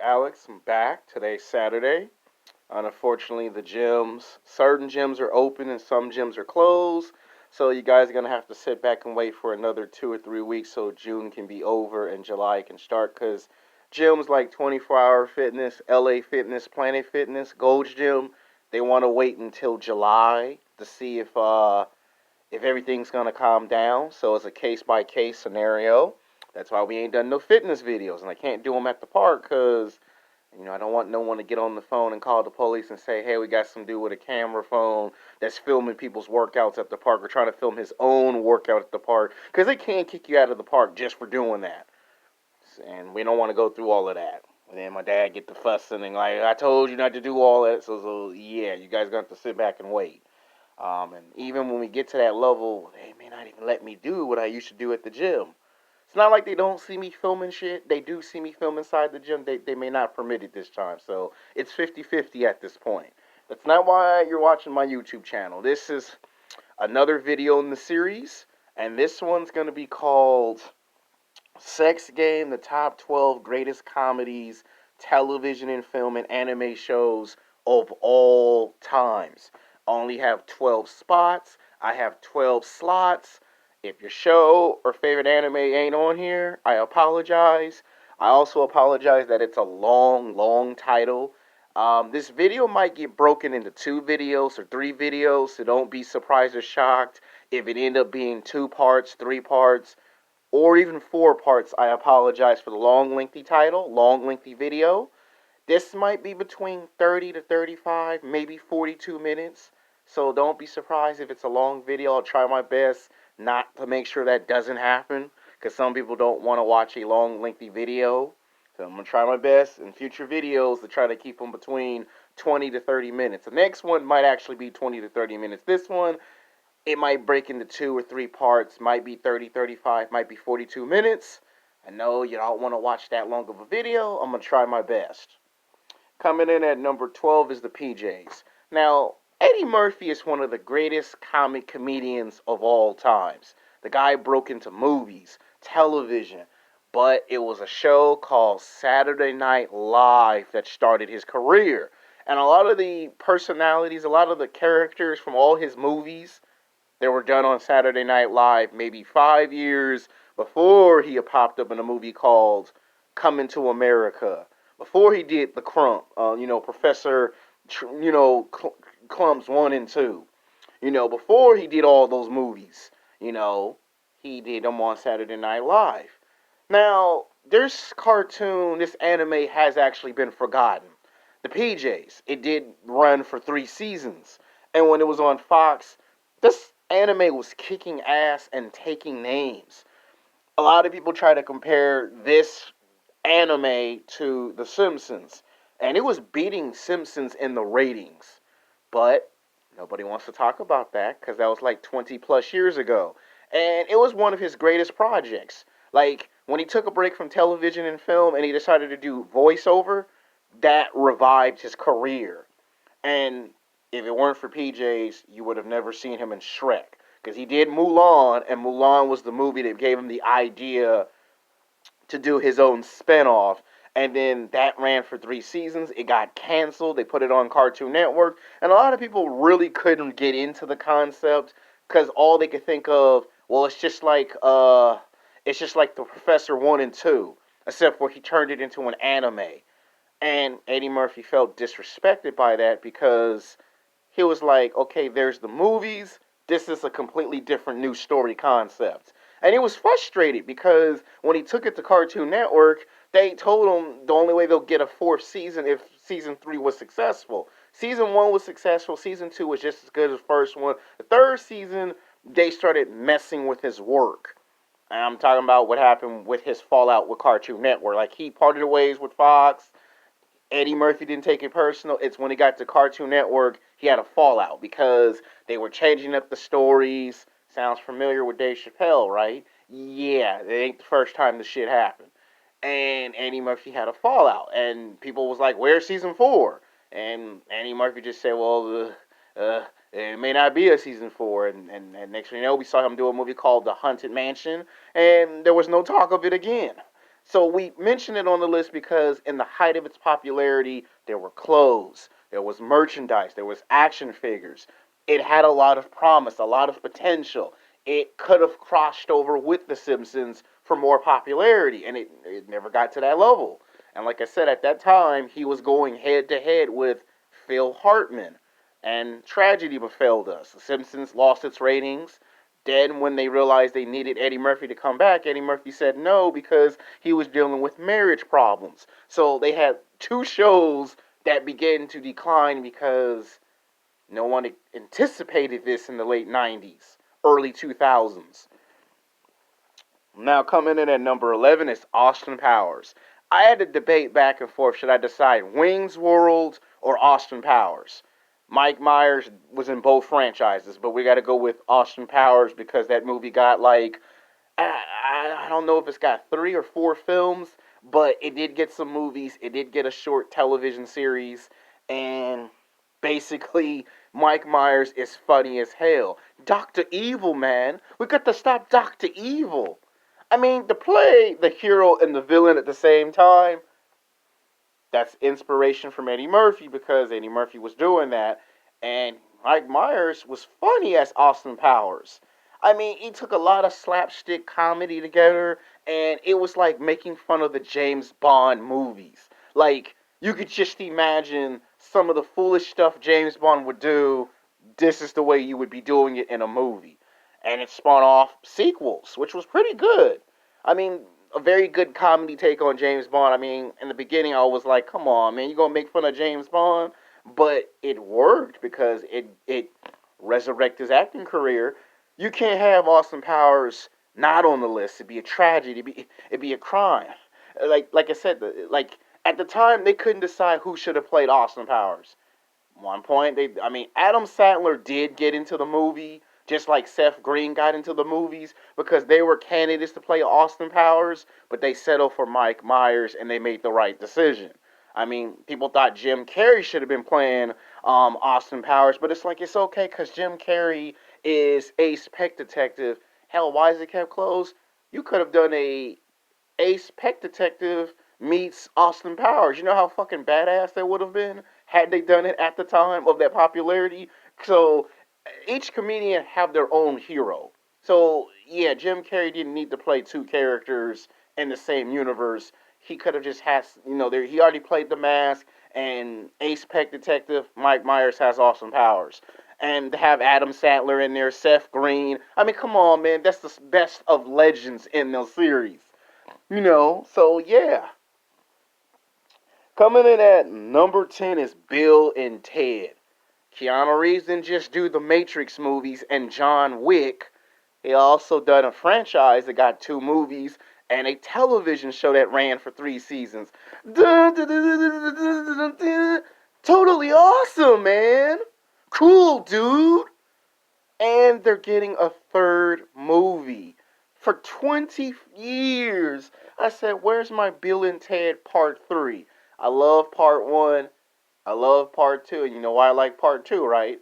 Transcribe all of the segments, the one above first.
Alex. I'm back. Today's Saturday. Unfortunately, certain gyms are open and some gyms are closed. So you guys are going to have to sit back and wait for another 2 or 3 weeks so June can be over and July can start. Because gyms like 24 Hour Fitness, LA Fitness, Planet Fitness, Gold's Gym, they want to wait until July to see if everything's gonna calm down. So it's a case by case scenario. That's why we ain't done no fitness videos, and I can't do them at the park because I don't want no one to get on the phone and call the police and say, "Hey, we got some dude with a camera phone that's filming people's workouts at the park or trying to film his own workout at the park," because they can't kick you out of the park just for doing that, and we don't want to go through all of that. And then my dad get the fussing and like, "I told you not to do all that." So yeah, you guys got to sit back and wait. And even when we get to that level, they may not even let me do what I used to do at the gym. It's not like they don't see me filming shit. They do see me film inside the gym. They may not permit it this time. So it's 50-50 at this point. That's not why you're watching my YouTube channel. This is another video in the series. And this one's going to be called Sex Game, the top 12 greatest comedies, television and film and anime shows of all times. I only have 12 spots. I have 12 slots. If your show or favorite anime ain't on here, I apologize. I also apologize that it's a long, long title. This video might get broken into 2 videos or 3 videos, so don't be surprised or shocked if it end up being 2 parts, 3 parts, or even 4 parts. I apologize for the long, lengthy title, long, lengthy video. This might be between 30 to 35, maybe 42 minutes. So don't be surprised if it's a long video. I'll try my best not to make sure that doesn't happen because some people don't want to watch a long, lengthy video. So I'm going to try my best in future videos to try to keep them between 20 to 30 minutes. The next one might actually be 20 to 30 minutes. This one, it might break into 2 or 3 parts, might be 30, 35, might be 42 minutes. I know you don't want to watch that long of a video. I'm going to try my best. Coming in at number 12 is the PJs. Now, Eddie Murphy is one of the greatest comic comedians of all times. The guy broke into movies, television, but it was a show called Saturday Night Live that started his career. And a lot of the personalities, a lot of the characters from all his movies that were done on Saturday Night Live maybe 5 years before he had popped up in a movie called Coming to America. Before he did the Crump, Professor, Clumps 1 and 2. Before he did all those movies, he did them on Saturday Night Live. Now, this anime has actually been forgotten. The PJs, it did run for 3 seasons. And when it was on Fox, this anime was kicking ass and taking names. A lot of people try to compare this anime to The Simpsons, and it was beating Simpsons in the ratings. But nobody wants to talk about that because that was like 20 plus years ago. And it was one of his greatest projects. Like, when he took a break from television and film and he decided to do voiceover, that revived his career. And if it weren't for PJs, you would have never seen him in Shrek. Because he did Mulan, and Mulan was the movie that gave him the idea to do his own spinoff. And then that ran for 3 seasons. It got canceled. They put it on Cartoon Network. And a lot of people really couldn't get into the concept because all they could think of, well, it's just like the Professor 1 and 2, except for he turned it into an anime. And Eddie Murphy felt disrespected by that because he was like, okay, there's the movies. This is a completely different new story concept. And he was frustrated because when he took it to Cartoon Network, they told him the only way they'll get a 4th season if season 3 was successful. Season 1 was successful. Season 2 was just as good as the first one. The 3rd season, they started messing with his work. And I'm talking about what happened with his fallout with Cartoon Network. Like, he parted ways with Fox. Eddie Murphy didn't take it personal. It's when he got to Cartoon Network, he had a fallout because they were changing up the stories. Sounds familiar with Dave Chappelle, right? Yeah, it ain't the first time this shit happened. And Eddie Murphy had a fallout, and people was like, "Where's season 4?" And Eddie Murphy just said, "Well, it may not be a season 4." And next thing you know, we saw him do a movie called The Haunted Mansion, and there was no talk of it again. So we mention it on the list because in the height of its popularity, there were clothes, there was merchandise, there was action figures. It had a lot of promise, a lot of potential. It could have crossed over with The Simpsons for more popularity, and it never got to that level. And like I said, at that time, he was going head to head with Phil Hartman. And tragedy befell us. The Simpsons lost its ratings. Then, when they realized they needed Eddie Murphy to come back, Eddie Murphy said no because he was dealing with marriage problems. So they had two shows that began to decline because no one anticipated this in the late 90s, early 2000s. Now, coming in at number 11 is Austin Powers. I had to debate back and forth, should I decide Wings World or Austin Powers? Mike Myers was in both franchises, but we got to go with Austin Powers because that movie got like, I don't know if it's got 3 or 4 films, but it did get some movies. It did get a short television series, and basically, Mike Myers is funny as hell. Dr. Evil, man. We got to stop Dr. Evil. I mean, to play the hero and the villain at the same time, that's inspiration from Eddie Murphy because Eddie Murphy was doing that. And Mike Myers was funny as Austin Powers. I mean, he took a lot of slapstick comedy together, and it was like making fun of the James Bond movies. Like, you could just imagine some of the foolish stuff James Bond would do. This is the way you would be doing it in a movie. And it spawned off sequels, which was pretty good. I mean, a very good comedy take on James Bond. I mean, in the beginning, I was like, "Come on, man, you gonna make fun of James Bond?" But it worked because it resurrected his acting career. You can't have Austin Powers not on the list. It'd be a tragedy. It'd be a crime. Like I said, like at the time, they couldn't decide who should have played Austin Powers. One point, I mean, Adam Sandler did get into the movie, just like Seth Green got into the movies, because they were candidates to play Austin Powers, but they settled for Mike Myers, and they made the right decision. I mean, people thought Jim Carrey should have been playing Austin Powers, but it's like, it's okay, because Jim Carrey is Ace Peck Detective. Hell, why is it kept closed? You could have done a Ace Peck Detective meets Austin Powers. You know how fucking badass that would have been had they done it at the time of that popularity. So each comedian have their own hero. So yeah, Jim Carrey didn't need to play two characters in the same universe. He could have just had, there he already played the mask, and Ace Peck Detective Mike Myers has Austin Powers. And to have Adam Sandler in there, Seth Green. I mean, come on, man. That's the best of legends in the series. So yeah. Coming in at number 10 is Bill and Ted. Keanu Reeves didn't just do the Matrix movies and John Wick. He also done a franchise that got 2 movies and a television show that ran for 3 seasons. Totally awesome, man. Cool, dude. And they're getting a third movie. For 20 years, I said, where's my Bill and Ted Part 3? I love Part 1. I love Part 2. And you know why I like Part 2, right?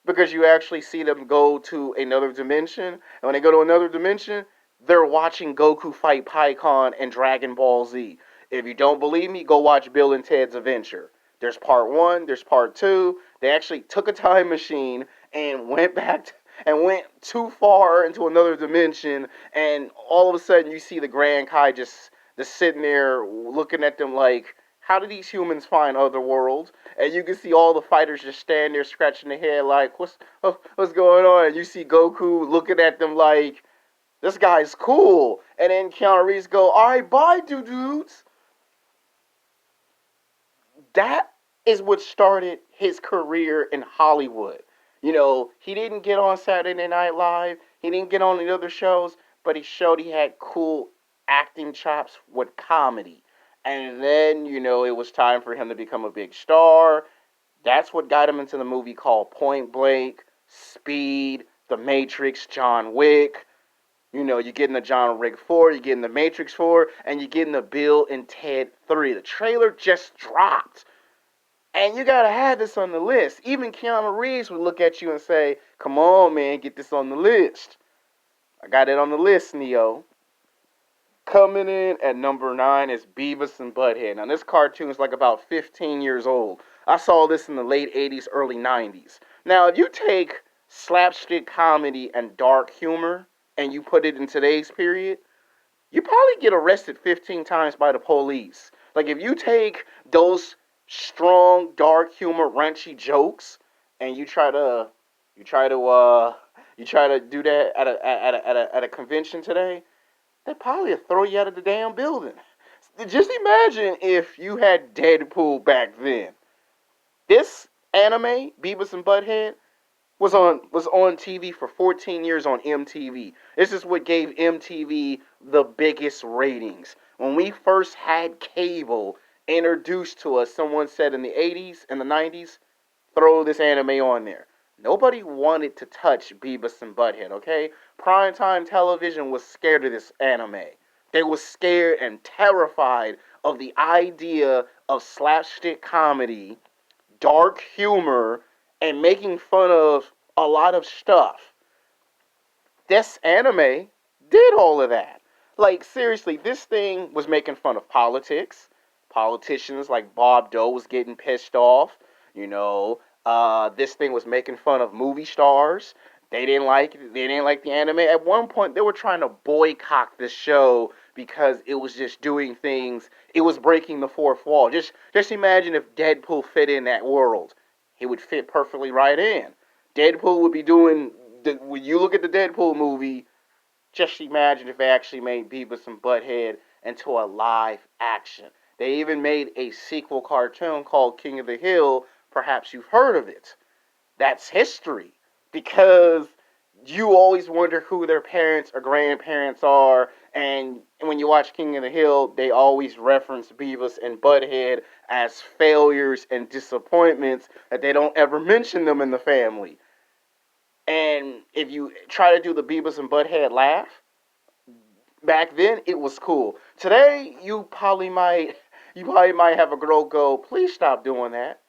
Because you actually see them go to another dimension. And when they go to another dimension, they're watching Goku fight Pycon and Dragon Ball Z. If you don't believe me, go watch Bill and Ted's Adventure. There's Part 1, there's Part 2. They actually took a time machine and went back and went too far into another dimension, and all of a sudden you see the Grand Kai just sitting there looking at them like, how do these humans find other worlds? And you can see all the fighters just stand there scratching their head like, what's going on? And you see Goku looking at them like, this guy's cool. And then Keanu Reeves go, all right, bye, dudes. That is what started his career in Hollywood. He didn't get on Saturday Night Live. He didn't get on the other shows, but he showed he had cool acting chops with comedy. And then, it was time for him to become a big star. That's what got him into the movie called Point Blank, Speed, The Matrix, John Wick. You're getting the John Wick 4, you're getting the Matrix 4, and you're getting the Bill and Ted 3. The trailer just dropped. And you gotta have this on the list. Even Keanu Reeves would look at you and say, come on, man, get this on the list. I got it on the list, Neo. Coming in at number 9 is Beavis and Butthead. Now, this cartoon is like about 15 years old. I saw this in the late 80s, early 90s. Now, if you take slapstick comedy and dark humor and you put it in today's period, you probably get arrested 15 times by the police. Like, if you take those strong, dark humor, raunchy jokes and you try to, uh, you try to do that at a convention today, they probably throw you out of the damn building. Just imagine if you had Deadpool back then. This anime, Beavis and Butthead, was on TV for 14 years on MTV. This is what gave MTV the biggest ratings. When we first had cable introduced to us, someone said in the 80s and the 90s, throw this anime on there. Nobody wanted to touch Beavis and Butthead, okay? Primetime television was scared of this anime. They were scared and terrified of the idea of slapstick comedy, dark humor, and making fun of a lot of stuff. This anime did all of that. Like, seriously, this thing was making fun of politics. Politicians like Bob Dole was getting pissed off. You know, this thing was making fun of movie stars. They didn't like it. They didn't like the anime. At one point, they were trying to boycott this show because it was just doing things. It was breaking the fourth wall. Just imagine if Deadpool fit in that world. He would fit perfectly right in. Deadpool would be doing. When you look at the Deadpool movie, just imagine if they actually made Beavis and Butthead into a live action. They even made a sequel cartoon called King of the Hill. Perhaps you've heard of it. That's history. Because you always wonder who their parents or grandparents are. And when you watch King of the Hill, they always reference Beavis and Butthead as failures and disappointments that they don't ever mention them in the family. And if you try to do the Beavis and Butthead laugh, back then it was cool. Today you probably might have a girl go, please stop doing that.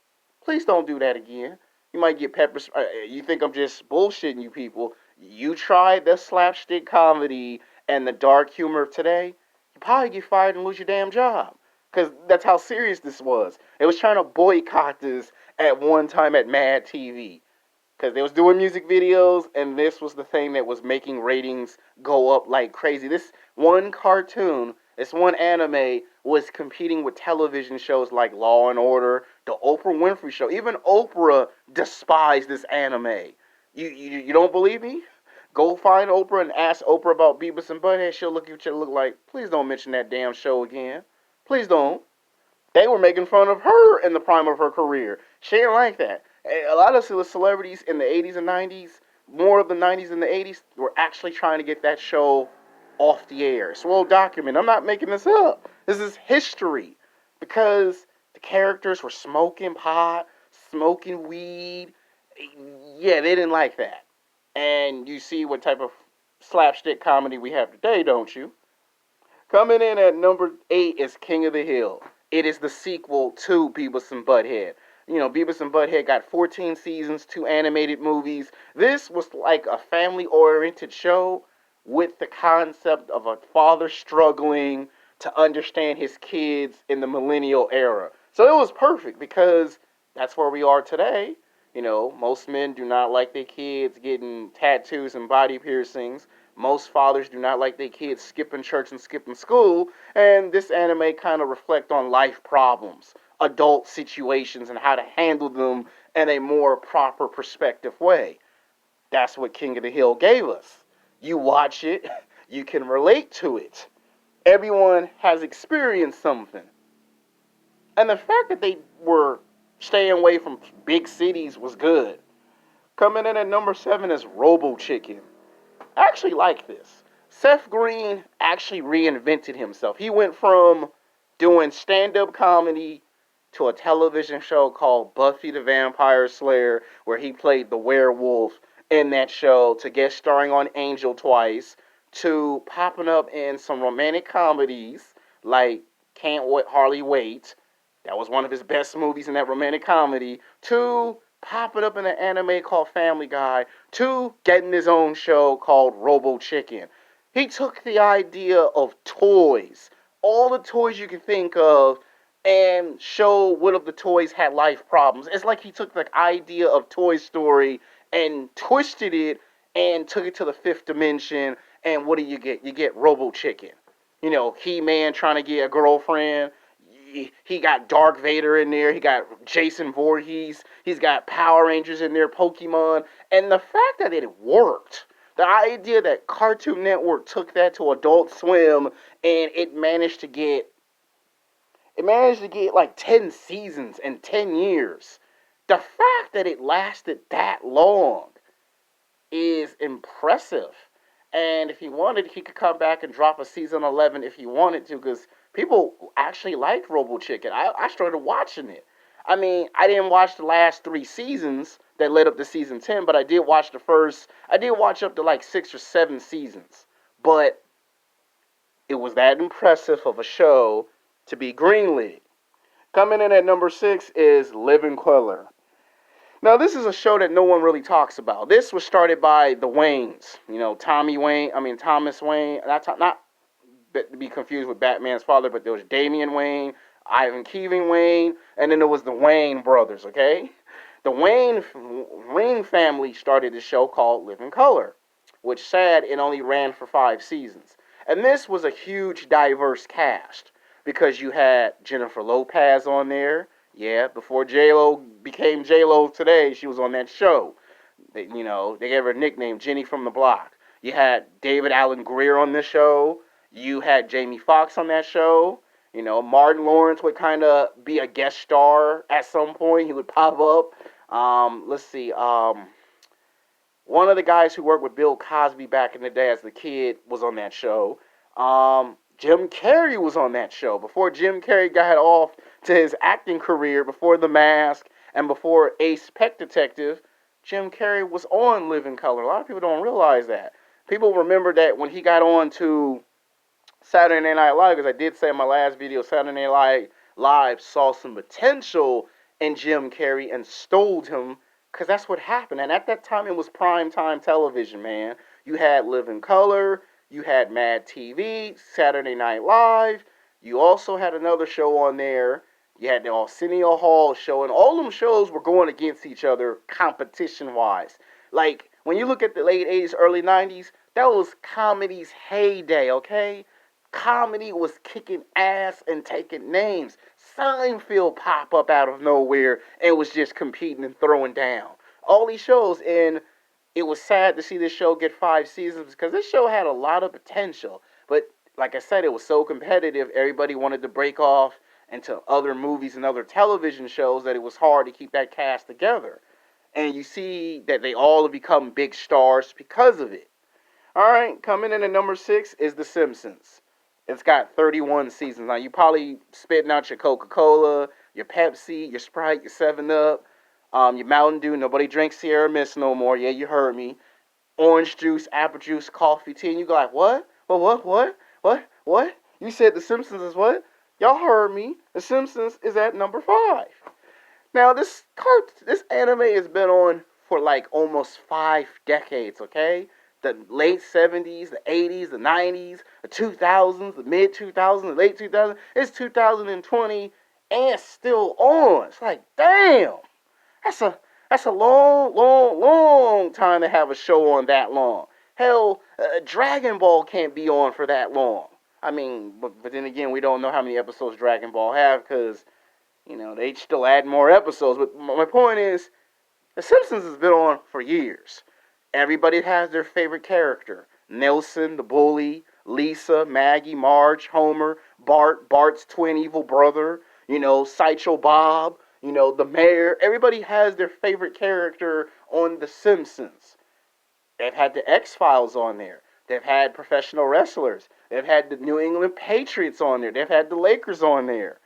Please don't do that again. You might get pepper. You think I'm just bullshitting you people? You try the slapstick comedy and the dark humor of today, you probably get fired and lose your damn job. Because that's how serious this was. They was trying to boycott this at one time at Mad TV. Because they was doing music videos, and this was the thing that was making ratings go up like crazy. This one cartoon, this one anime, was competing with television shows like Law and Order, the Oprah Winfrey Show. Even Oprah despised this anime. You don't believe me? Go find Oprah and ask Oprah about Beavis and Butthead. She'll look at you and look like, please don't mention that damn show again. Please don't. They were making fun of her in the prime of her career. She didn't like that. A lot of celebrities in the 80s and 90s, more of the 90s and the 80s, were actually trying to get that show off the air. It's well documented. I'm not making this up. This is history. Because the characters were smoking pot, smoking weed. Yeah, they didn't like that. And you see what type of slapstick comedy we have today, don't you? Coming in at number 8 is King of the Hill. It is the sequel to Beavis and Butthead. You know, Beavis and Butthead got 14 seasons, 2 animated movies. This was like a family-oriented show with the concept of a father struggling to understand his kids in the millennial era. So it was perfect because that's where we are today. You know, most men do not like their kids getting tattoos and body piercings. Most fathers do not like their kids skipping church and skipping school. And this anime kind of reflect on life problems, adult situations, and how to handle them in a more proper perspective way. That's what King of the Hill gave us. You watch it, you can relate to it. Everyone has experienced something. And the fact that they were staying away from big cities was good. Coming in at number 7 is Robo Chicken. I actually like this. Seth Green actually reinvented himself. He went from doing stand-up comedy to a television show called Buffy the Vampire Slayer, where he played the werewolf in that show, to guest starring on Angel twice, to popping up in some romantic comedies like Can't Hardly Wait. That was one of his best movies in that romantic comedy. To popping up in an anime called Family Guy. To getting his own show called Robo Chicken. He took the idea of toys, all the toys you can think of, and show what of the toys had life problems. It's like he took the idea of Toy Story and twisted it and took it to the fifth dimension. And what do you get? You get Robo Chicken. You know, He-Man trying to get a girlfriend. He got Dark Vader in there. He got Jason Voorhees. He's got Power Rangers in there, Pokemon. And the fact that it worked, the idea that Cartoon Network took that to Adult Swim and it managed to get like 10 seasons in 10 years. The fact that it lasted that long is impressive. And if he wanted, he could come back and drop a season 11 if he wanted to, because people actually liked Robo Chicken. I started watching it. I mean, I didn't watch the last 3 seasons that led up to season 10, but I did watch up to like 6 or 7 seasons. But it was that impressive of a show to be greenlit. Coming in at number 6 is Living Color. Now, this is a show that no one really talks about. This was started by the Waynes. You know, Thomas Wayne. Not to be confused with Batman's father, but there was Damian Wayne, Ivan Kevin Wayne, and then there was the Wayne brothers, okay? The Wayne Ring family started a show called Living Color, which sad it only ran for 5 seasons. And this was a huge, diverse cast because you had Jennifer Lopez on there. Yeah, before J-Lo became J-Lo today, she was on that show. They gave her a nickname, Jenny from the Block. You had David Allen Greer on this show. You had Jamie Foxx on that show. You know, Martin Lawrence would kind of be a guest star at some point. He would pop up. Let's see. One of the guys who worked with Bill Cosby back in the day as the kid was on that show. Jim Carrey was on that show. Before Jim Carrey got off to his acting career, before The Mask, and before Ace Pet Detective, Jim Carrey was on Living Color. A lot of people don't realize that. People remember that when he got on to Saturday Night Live, because I did say in my last video, Saturday Night Live saw some potential in Jim Carrey and stole him, because that's what happened. And at that time, it was primetime television, man. You had Living Color, you had Mad TV, Saturday Night Live. You also had another show on there. You had the Arsenio Hall show, and all them shows were going against each other competition-wise. Like, when you look at the late 80s, early 90s, that was comedy's heyday, okay? Comedy was kicking ass and taking names. Seinfeld pop up out of nowhere and was just competing and throwing down. All these shows, and it was sad to see this show get 5 seasons because this show had a lot of potential. But like I said, it was so competitive, everybody wanted to break off into other movies and other television shows that it was hard to keep that cast together. And you see that they all have become big stars because of it. Alright, coming in at number 6 is The Simpsons. It's got 31 seasons. Now, you probably spitting out your Coca-Cola, your Pepsi, your Sprite, your 7-Up, your Mountain Dew. Nobody drinks Sierra Mist no more. Yeah, you heard me. Orange juice, apple juice, coffee, tea. And you go like, what? What? You said The Simpsons is what? Y'all heard me. The Simpsons is at number 5. Now, this anime has been on for like almost 5 decades, okay? The late 70s, the 80s, the 90s, the 2000s, the mid 2000s, the late 2000s. It's 2020 and still on. It's like, damn. That's a long time to have a show on that long. Hell, Dragon Ball can't be on for that long. I mean, but then again, we don't know how many episodes Dragon Ball have because, they still add more episodes. But my point is, The Simpsons has been on for years. Everybody has their favorite character. Nelson, the bully, Lisa, Maggie, Marge, Homer, Bart, Bart's twin evil brother, Sideshow Bob, the mayor. Everybody has their favorite character on The Simpsons. They've had the X-Files on there. They've had professional wrestlers. They've had the New England Patriots on there. They've had the Lakers on there.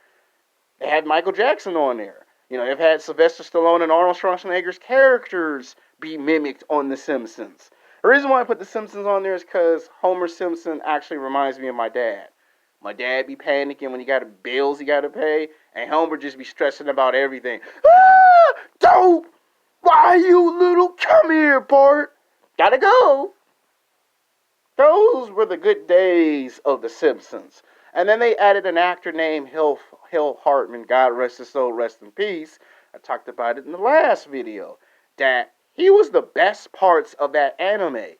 They had Michael Jackson on there. They've had Sylvester Stallone and Arnold Schwarzenegger's characters be mimicked on The Simpsons. The reason why I put The Simpsons on there is because Homer Simpson actually reminds me of my dad. My dad be panicking when he got bills he got to pay, and Homer just be stressing about everything. Ah, dope! Why you little? Come here, Bart. Gotta go. Those were the good days of The Simpsons. And then they added an actor named Hill Hartman, God rest his soul, rest in peace. I talked about it in the last video. That he was the best parts of that anime.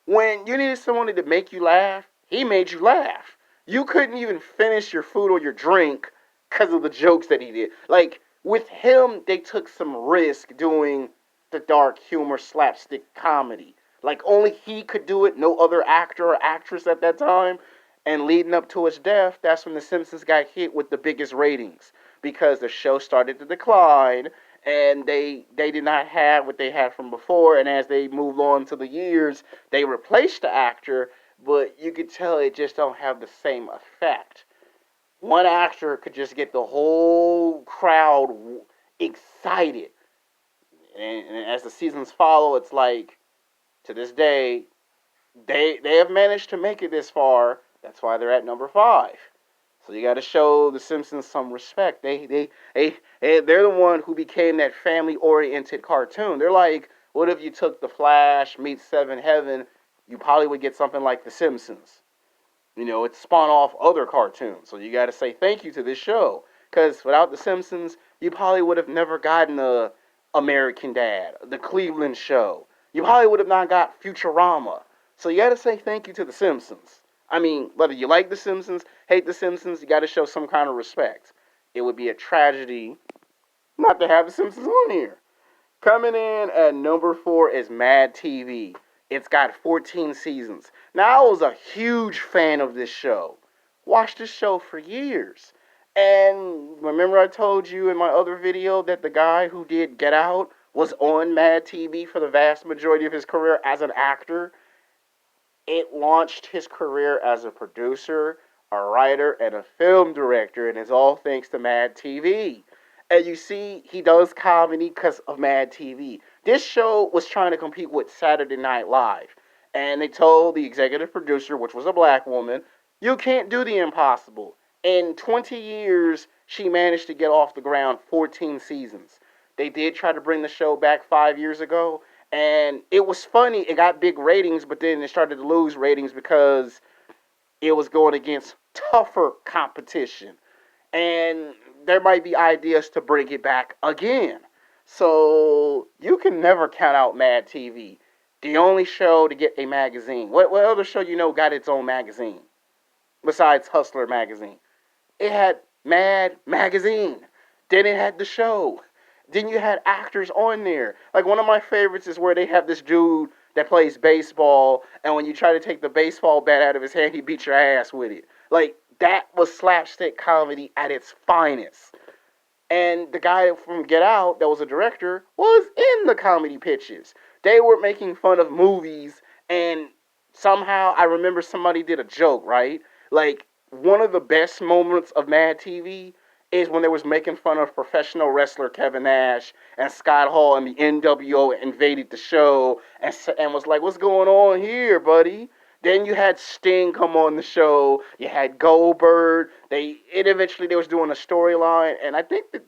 When you needed someone to make you laugh, he made you laugh. You couldn't even finish your food or your drink because of the jokes that he did. Like, with him, they took some risk doing the dark humor slapstick comedy. Like, only he could do it, no other actor or actress at that time. And leading up to his death, that's when The Simpsons got hit with the biggest ratings because the show started to decline and they did not have what they had from before. And as they moved on to the years, they replaced the actor, but you could tell it just don't have the same effect. One actor could just get the whole crowd excited, and as the seasons follow, it's like to this day they have managed to make it this far. That's why they're at number five. So you got to show the Simpsons some respect. They're the one who became that family-oriented cartoon. They're like, what if you took The Flash meets Seven Heaven? You probably would get something like The Simpsons. You know, it spawned off other cartoons. So you got to say thank you to this show. Because without The Simpsons, you probably would have never gotten a American Dad, The Cleveland Show. You probably would have not got Futurama. So you got to say thank you to The Simpsons. I mean, whether you like The Simpsons, hate The Simpsons, you got to show some kind of respect. It would be a tragedy not to have The Simpsons on here. Coming in at number 4 is Mad TV. It's got 14 seasons. Now, I was a huge fan of this show. Watched this show for years. And remember I told you in my other video that the guy who did Get Out was on Mad TV for the vast majority of his career as an actor? It launched his career as a producer, a writer, and a film director, and it's all thanks to Mad TV. And you see, he does comedy because of Mad TV. This show was trying to compete with Saturday Night Live. And they told the executive producer, which was a black woman, you can't do the impossible. In 20 years, she managed to get off the ground 14 seasons. They did try to bring the show back 5 years ago. And it was funny. It got big ratings, but then it started to lose ratings because it was going against tougher competition. And there might be ideas to bring it back again. So you can never count out Mad TV. The only show to get a magazine. What other show you know got its own magazine? Besides Hustler magazine. It had Mad Magazine. Then it had the show. Then you had actors on there. Like one of my favorites is where they have this dude that plays baseball, and when you try to take the baseball bat out of his hand, he beats your ass with it. Like that was slapstick comedy at its finest. And the guy from Get Out, that was a director, was in the comedy pitches. They were making fun of movies, and somehow I remember somebody did a joke, right? Like, one of the best moments of Mad TV is when they was making fun of professional wrestler Kevin Nash and Scott Hall and the NWO invaded the show and was like, what's going on here, buddy? Then you had Sting come on the show. You had Goldberg. Eventually they was doing a storyline, and I think that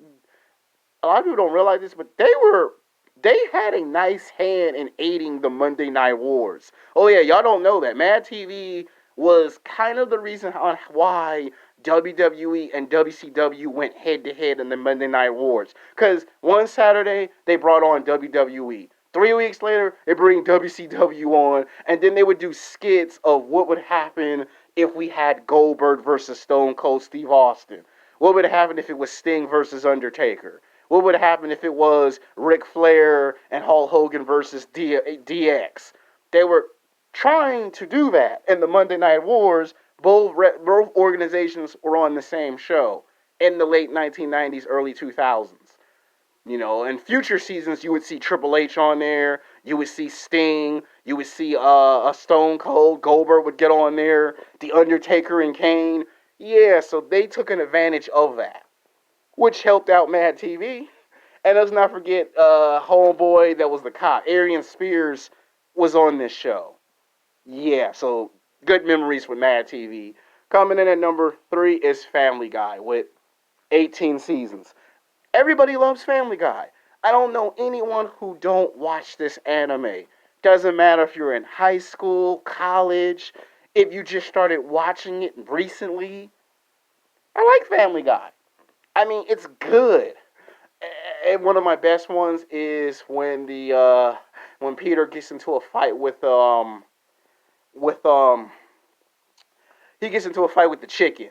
a lot of people don't realize this, but they had a nice hand in aiding the Monday Night Wars. Oh yeah, y'all don't know that. Mad TV was kind of the reason on why WWE and WCW went head to head in the Monday Night Wars. Because one Saturday they brought on WWE. 3 weeks later, they bring WCW on, and then they would do skits of what would happen if we had Goldberg versus Stone Cold Steve Austin. What would happen if it was Sting versus Undertaker? What would happen if it was Ric Flair and Hulk Hogan versus DX? They were trying to do that in the Monday Night Wars. Both organizations were on the same show in the late 1990s, early 2000s. You know, in future seasons, you would see Triple H on there. You would see Sting. You would see a Stone Cold. Goldberg would get on there. The Undertaker and Kane. Yeah, so they took an advantage of that, which helped out Mad TV. And let's not forget homeboy that was the cop. Arian Spears was on this show. Yeah, so good memories with Mad TV. Coming in at number 3 is Family Guy with 18 seasons. Everybody loves Family Guy. I don't know anyone who don't watch this anime. Doesn't matter if you're in high school, college, if you just started watching it recently. I like Family Guy. I mean, it's good. And one of my best ones is when Peter gets into a fight with he gets into a fight with the chicken,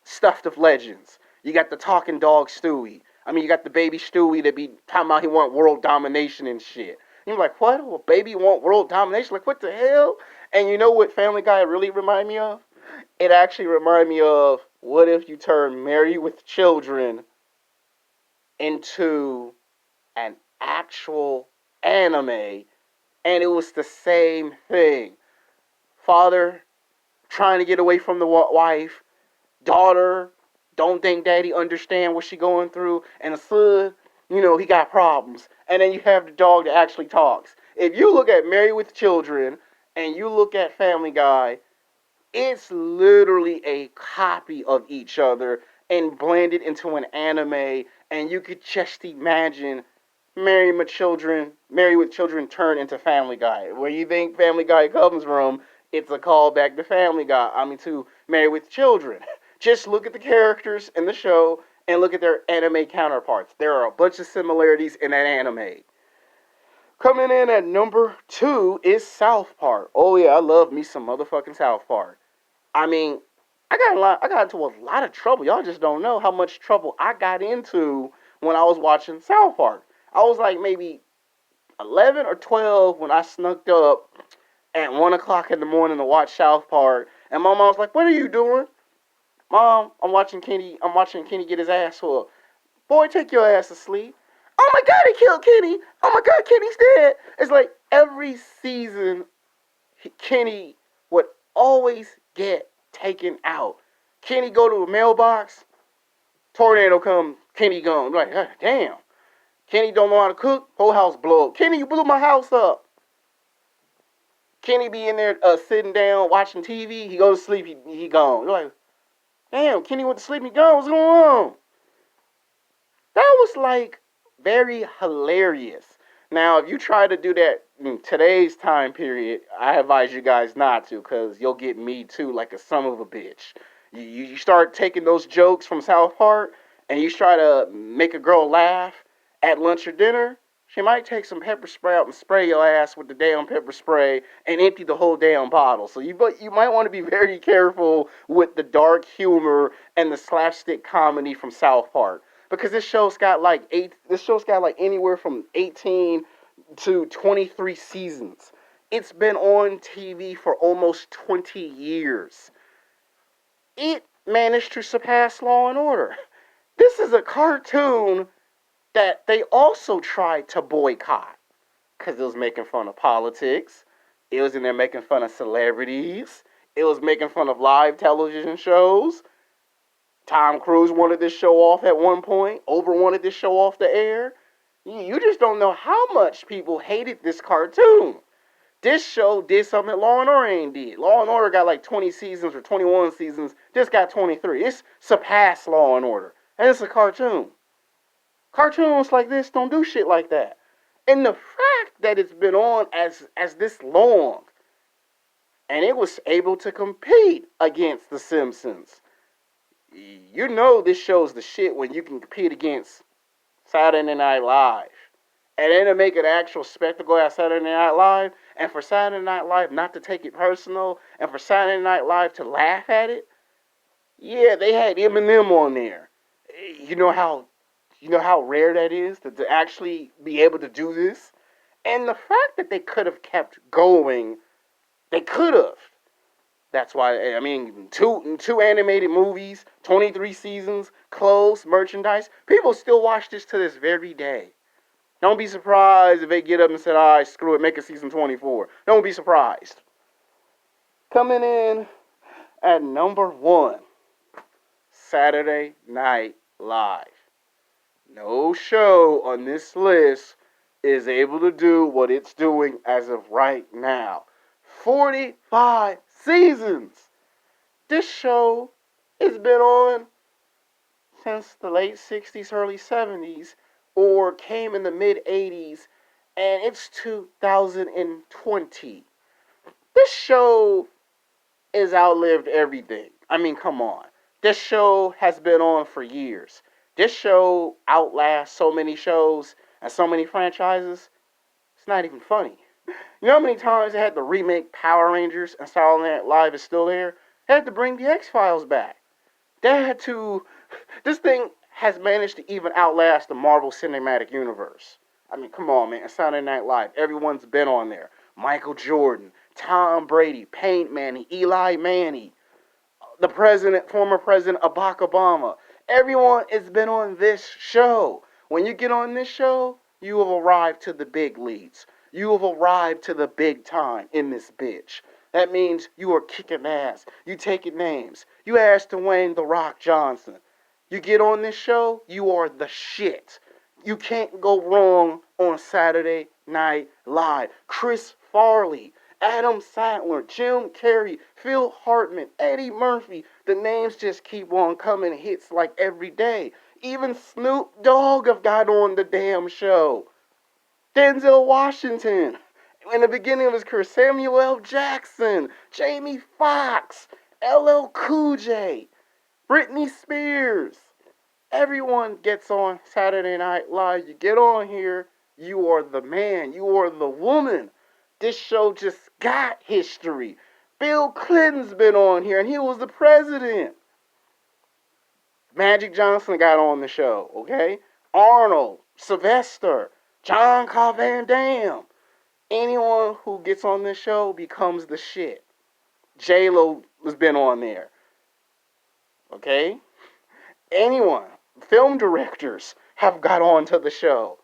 stuffed of legends. You got the talking dog Stewie. I mean, you got the baby Stewie that be talking about he want world domination and shit. And you're like, what? Well, baby want world domination? Like, what the hell? And you know what Family Guy really remind me of? It actually remind me of what if you turn Married with Children into an actual anime and it was the same thing. Father trying to get away from the wife, daughter don't think daddy understand what she going through, and the son, he got problems. And then you have the dog that actually talks. If you look at Married with Children and you look at Family Guy, it's literally a copy of each other and blended into an anime, and you could just imagine Married with Children turn into Family Guy. Where you think Family Guy comes from, it's a callback to Family Guy. I mean, to Married with Children. Just look at the characters in the show and look at their anime counterparts. There are a bunch of similarities in that anime. Coming in at number 2 is South Park. Oh yeah, I love me some motherfucking South Park. I mean, I got into a lot of trouble. Y'all just don't know how much trouble I got into when I was watching South Park. I was like maybe 11 or 12 when I snuck up at 1 o'clock in the morning to watch South Park. And my mom was like, what are you doing? Mom, I'm watching Kenny get his ass whooped. Boy, take your ass to sleep. Oh my God, he killed Kenny. Oh my God, Kenny's dead. It's like every season, Kenny would always get taken out. Kenny go to a mailbox, tornado come, Kenny gone. Like, ah, damn. Kenny don't know how to cook, whole house blow up. Kenny, you blew my house up. Kenny be in there sitting down watching TV. He goes to sleep, he gone. You're like, damn, Kenny went to sleep, he gone. What's going on? That was like very hilarious. Now, if you try to do that in today's time period, I advise you guys not to, because you'll get me too like a son of a bitch. You start taking those jokes from South Park and you try to make a girl laugh at lunch or dinner, she might take some pepper spray out and spray your ass with the damn pepper spray and empty the whole damn bottle. So you might want to be very careful with the dark humor and the slapstick comedy from South Park, because this show's got like anywhere from 18 to 23 seasons. It's been on TV for almost 20 years. It managed to surpass Law and Order. This is a cartoon that they also tried to boycott because it was making fun of politics. It was in there making fun of celebrities. It was making fun of live television shows. Tom Cruise wanted this show off at one point. Oprah wanted this show off the air. You just don't know how much people hated this cartoon. This show did something that Law and Order ain't did. Law and Order got like 20 seasons or 21 seasons. This got 23. It's surpassed Law and Order. And it's a cartoon. Cartoons like this don't do shit like that. And the fact that it's been on as this long and it was able to compete against The Simpsons. You know this show's the shit when you can compete against Saturday Night Live. And then to make an actual spectacle at Saturday Night Live, and for Saturday Night Live not to take it personal, and for Saturday Night Live to laugh at it, yeah, they had Eminem on there. You know how rare that is to actually be able to do this? And the fact that they could have kept going, they could have. That's why, I mean, two animated movies, 23 seasons, clothes, merchandise. People still watch this to this very day. Don't be surprised if they get up and say, all right, screw it, make a season 24. Don't be surprised. Coming in at number 1, Saturday Night Live. No show on this list is able to do what it's doing as of right now. 45 seasons. This show has been on since the late 60s, early 70s, or came in the mid 80s, And it's 2020. This show is outlived everything. I mean, come on. This show has been on for years. This show outlasts so many shows and so many franchises. It's not even funny. You know how many times they had to remake Power Rangers and Saturday Night Live is still there? They had to bring the X-Files back. They had to. This thing has managed to even outlast the Marvel Cinematic Universe. I mean, come on, man. Saturday Night Live. Everyone's been on there. Michael Jordan, Tom Brady, Paint Manny, Eli Manny, the president, former president Barack Obama. Everyone has been on this show. When you get on this show, you have arrived to the big leagues. You have arrived to the big time in this bitch. That means you are kicking ass. You taking names. You asked Dwayne The Rock Johnson. You get on this show, you are the shit. You can't go wrong on Saturday Night Live. Chris Farley, Adam Sandler, Jim Carrey, Phil Hartman, Eddie Murphy. The names just keep on coming, hits like every day. Even Snoop Dogg have got on the damn show. Denzel Washington. In the beginning of his career, Samuel L. Jackson, Jamie Foxx, LL Cool J, Britney Spears. Everyone gets on Saturday Night Live. You get on here, you are the man, you are the woman. This show just got history. Bill Clinton's been on here, and he was the president. Magic Johnson got on the show, okay? Arnold, Sylvester, John Claude Van Damme. Anyone who gets on this show becomes the shit. J-Lo has been on there, okay? Anyone, film directors have got on to the show.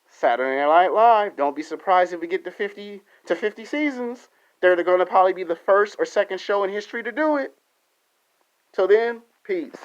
Saturday Night Live, don't be surprised if we get to 50 seasons. They're going to probably be the first or second show in history to do it. Till then, peace.